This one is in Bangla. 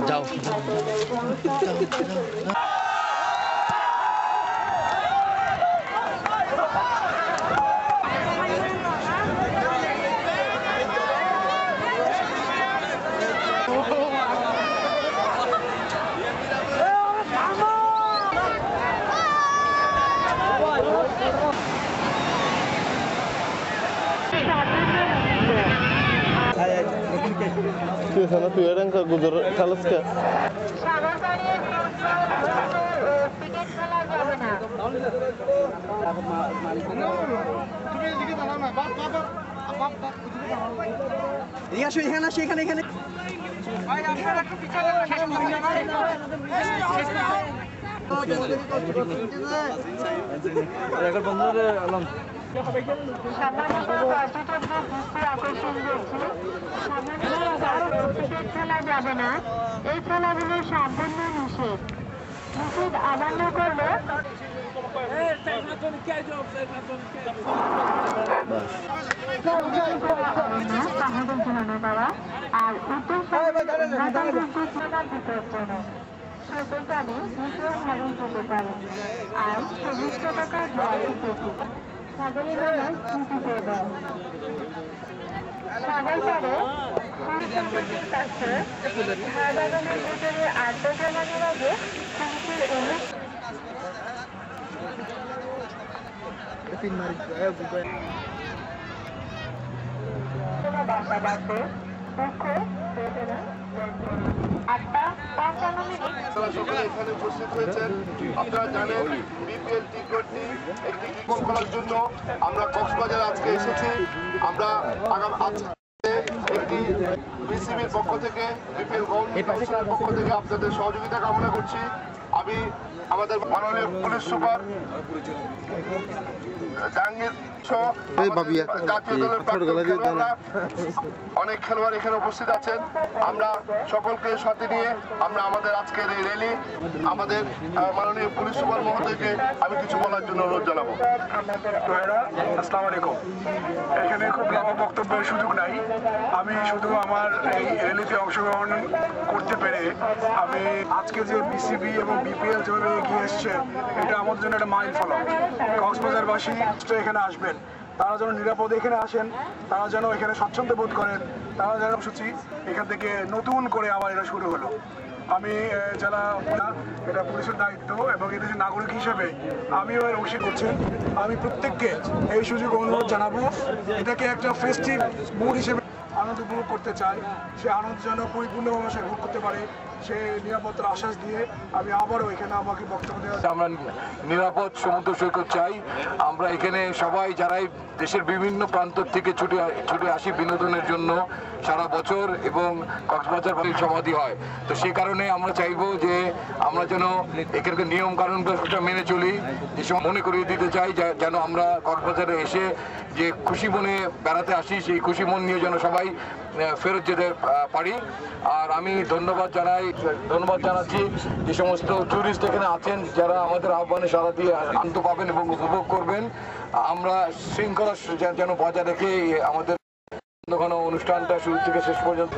যাও sana tuyaran ka gudar talas ka খেলা যাবে না, এই খেলাগুলো সম্পূর্ণ নিষেধ। নিষেধ অমান্য করলে আর উত্তর সেখানে ভীষণ ভাবে যেতে পারে। আর ২৪ টাকা জল সাধারণ মানুষ ছুটি পেয়ে সবাই করে কাছে ধার বাগানের ভিতরে আড্ডা জমানোর আগে বাসা বাসে দুঃখ বেদনা 8:55 এখানে উপস্থিত হয়েছেন। আপনারা জানেন বিপিএল টি-20 একটি ক্রিকেট খেলার জন্য আমরা কক্সবাজারে আজকে এসেছি। আমরা আজকে একটি বিসিবির পক্ষ থেকে বিপিএল গভর্নমেন্টের পক্ষ থেকে আপনাদের সহযোগিতা কামনা করছি। আমি আমাদের মাননীয় পুলিশ সুপার জাহাঙ্গীর জাতীয় দলের অনেক খেলোয়াড় এখানে উপস্থিত আছেন। আমরা সকলকে সাথে নিয়ে আমরা আমাদের আজকের এই র্যালি আমাদের মাননীয় পুলিশ সুপার মহোদয়কে আমি কিছু বলার জন্য অনুরোধ জানাবো। আসসালামু আলাইকুম। এখানে খুব লম্বা বক্তব্যের সুযোগ নাই। আমি শুধু আমার এই র্যালিতে অংশগ্রহণ করতে পেরে আমি আজকে যে বিসিবি এবং বিপিএল যেভাবে এগিয়ে এসছে এটা আমাদের জন্য একটা মাইল ফলক। কক্সবাজারবাসী এখানে আসবেন, তারা যেন নিরাপদে এখানে আসেন, তারা যেন এখানে স্বচ্ছন্দ বোধ করেন, তারা যেন সূচি এখান থেকে নতুন করে আবার এটা শুরু হলো। আমি যারা এটা পুলিশের দায়িত্ব এবং এদেশের নাগরিক হিসেবে আমিও এর অংশী করছেন। আমি প্রত্যেককে এই সুযোগ অনুরোধ জানাবো, এটাকে একটা ফেস্টিভ মুড হিসেবে আনন্দ উপভোগ করতে চাই। সে আনন্দ যেন পরিপূর্ণভাবে সে উপভোগ করতে পারে, সে নিরাপত্তার আশ্বাস দিয়ে আমি আবারও এখানে আমাকে বক্তব্য দেওয়া। আমরা নিরাপদ সমুদ্র সৈকত চাই। আমরা এখানে সবাই যারাই দেশের বিভিন্ন প্রান্ত থেকে ছুটে আসি বিনোদনের জন্য সারা বছর এবং কক্সবাজার সমাধি হয়। তো সেই কারণে আমরা চাইবো যে আমরা যেন এখানকার নিয়ম কানুনটা মেনে চলি। যে মনে করিয়ে দিতে চাই যেন আমরা কক্সবাজারে এসে যে খুশি মনে বেড়াতে আসি, সেই খুশি মন নিয়ে যেন সবাই ফেরত যেতে পারি। আর আমি ধন্যবাদ জানাচ্ছি যে সমস্ত ট্যুরিস্ট এখানে আছেন যারা আমাদের আহ্বানে সাড়া দিয়ে আনন্দ পাবেন এবং উপভোগ করবেন। আমরা শৃঙ্খলা যেন বজায় রেখে আমাদের অনুষ্ঠানটা শুরু থেকে শেষ পর্যন্ত